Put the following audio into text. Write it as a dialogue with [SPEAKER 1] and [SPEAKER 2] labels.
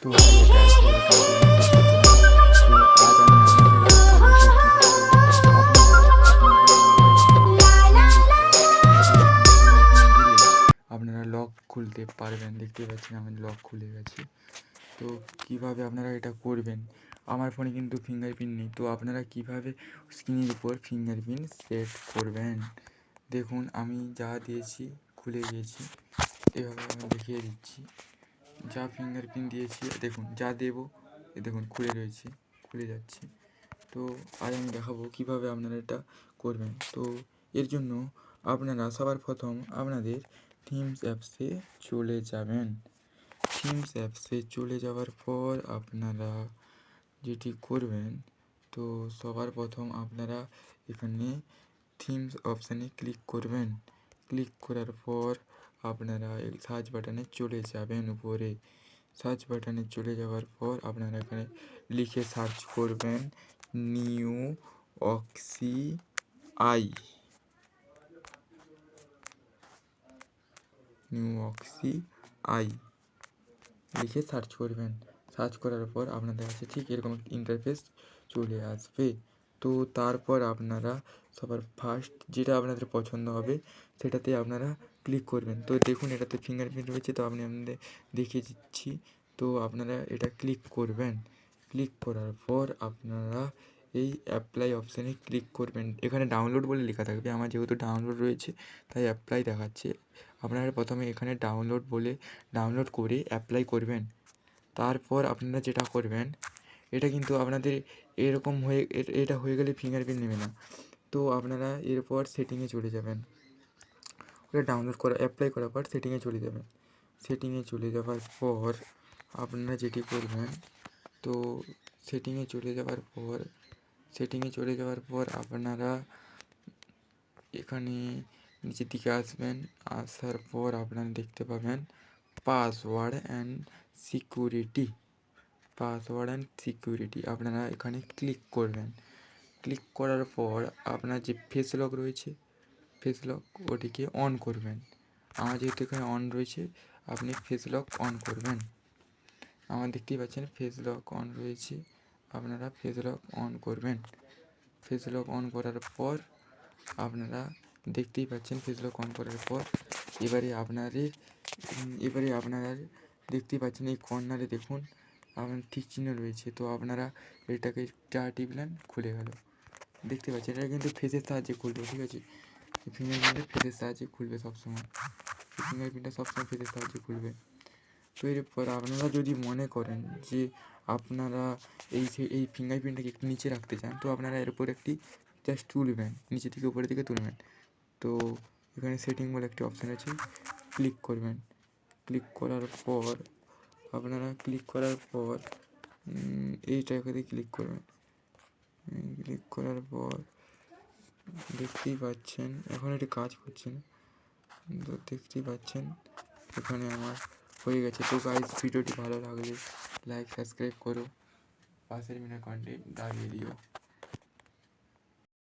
[SPEAKER 1] তো hello guys, welcome to my YouTube channel. তো আজ আমি আপনাদের দেখাবো যে কীভাবে আপনারা আপনাদের মোবাইল ফোনে ফিঙ্গারপ্রিন্ট দিলে আপনারা লক খুলতে পারবেন। দেখতে পাচ্ছেন আমি লক খুলে গেছি। তো কিভাবে আপনারা এটা করবেন, আমার ফোনে কিন্তু ফিঙ্গারপ্রিন্ট নেই। তো আপনারা কিভাবে স্ক্রিনের উপর ফিঙ্গারপ্রিন্ট সেট করবেন, দেখুন আমি যা দিয়েছি খুলে গিয়েছি। এভাবে আমি দেখিয়ে দিচ্ছি। যা ফিঙ্গারপ্রিন্ট দিয়েছি দেখুন, যা দেবো দেখুন খুলে রয়েছে, খুলে যাচ্ছে। তো আজ আমি দেখাবো কিভাবে আপনারা এটা করবেন। তো এর জন্য আপনারা সবার প্রথম আপনাদের থিমস অ্যাপসে চলে যাবেন। থিমস অ্যাপসে চলে যাওয়ার পর আপনারা যেটি করবেন, তো সবার প্রথম আপনারা এখানে থিমস অপশানে ক্লিক করবেন। ক্লিক করার পর আপনারা এই সার্চ বাটনে চলে যাবেন। উপরে সার্চ বাটনে চলে যাওয়ার পর আপনারা এখানে লিখে সার্চ করবেন new oxy I, new oxy I লিখে সার্চ করবেন। সার্চ করার পর আপনাদের কাছে ঠিক এরকম একটা ইন্টারফেস চলে আসবে। তো তারপর আপনারা সবার ফার্স্ট যেটা আপনাদের পছন্দ হবে সেটাতে আপনারা ক্লিক করবেন। তো দেখুন এটাতে ফিঙ্গারপ্রিন্ট রয়েছে, তো আমি আপনাদের দেখিয়ে দিচ্ছি। তো আপনারা এটা ক্লিক করবেন। ক্লিক করার পর আপনারা এই অ্যাপ্লাই অপশানে ক্লিক করবেন। এখানে ডাউনলোড বলে লেখা থাকবে, আমার যেহেতু ডাউনলোড রয়েছে তাই অ্যাপ্লাই দেখাচ্ছে। আপনারা প্রথমে এখানে ডাউনলোড বলে ডাউনলোড করে অ্যাপ্লাই করবেন। তারপর আপনারা যেটা করবেন, এটা কিন্তু আপনাদের এরকম হয়ে এটা হয়ে গেলে ফিঙ্গারপ্রিন্ট নেবে না। তো আপনারা এরপর সেটিংয়ে চলে যাবেন। ওটা ডাউনলোড করা অ্যাপ্লাই করার পর সেটিংয়ে চলে যাবেন। সেটিংয়ে চলে যাওয়ার পর আপনারা যেটি করবেন, তো সেটিংয়ে চলে যাওয়ার পর আপনারা এখানে নিচের দিকে আসবেন। আসার পর আপনারা দেখতে পাবেন পাসওয়ার্ড অ্যান্ড সিকিউরিটি, আপনারা এখানে ক্লিক করবেন। ক্লিক করার পর আপনার যে ফেস লক রয়েছে, ফেস লক ওটিকে অন করবেন। আমার যেহেতু এখানে অন রয়েছে, আপনি ফেস লক অন করবেন। আমার দেখতেই পাচ্ছেন ফেস লক অন রয়েছে, আপনারা ফেস লক অন করবেন। ফেস লক অন করার পর আপনারা দেখতেই পাচ্ছেন ফেস লক অন করার পর এবারে আপনারা দেখতেই পাচ্ছেন এই কর্নারে দেখুন আপনার ঠিক চিহ্ন রয়েছে। তো আপনারা এটাকে টিপলেন, খুলে গেল। দেখতে পাচ্ছেন এটা কিন্তু ফেসের সাহায্যে খুলবে, ঠিক আছে? ফিঙ্গারপ্রিন্টের ফেসের সাহায্যে খুলবে সবসময়, ফিঙ্গারপ্রিন্টটা সবসময় ফেসের সাহায্যে খুলবে। তো এরপর আপনারা যদি মনে করেন যে আপনারা এই ফিঙ্গারপ্রিন্টটাকে একটু নিচে রাখতে চান, তো আপনারা এর উপর একটি জাস্ট তুলবেন, নিচে থেকে উপরের দিকে তুলবেন। তো এখানে সেটিং বলে একটি অপশান আছে, ক্লিক করবেন। ক্লিক করার পর এইটাকে ক্লিক করবেন। ক্লিক করার পর দেখতেই পাচ্ছেন এখন এটি কাজ করছে না, তো দেখতেই পাচ্ছেন এখানে আমার হয়ে গেছে। তো গাইস, ভিডিওটি ভালো লাগলে লাইক সাবস্ক্রাইব করো, পাশের মিনা কন্টেন্ট দাবিয়ে দিও।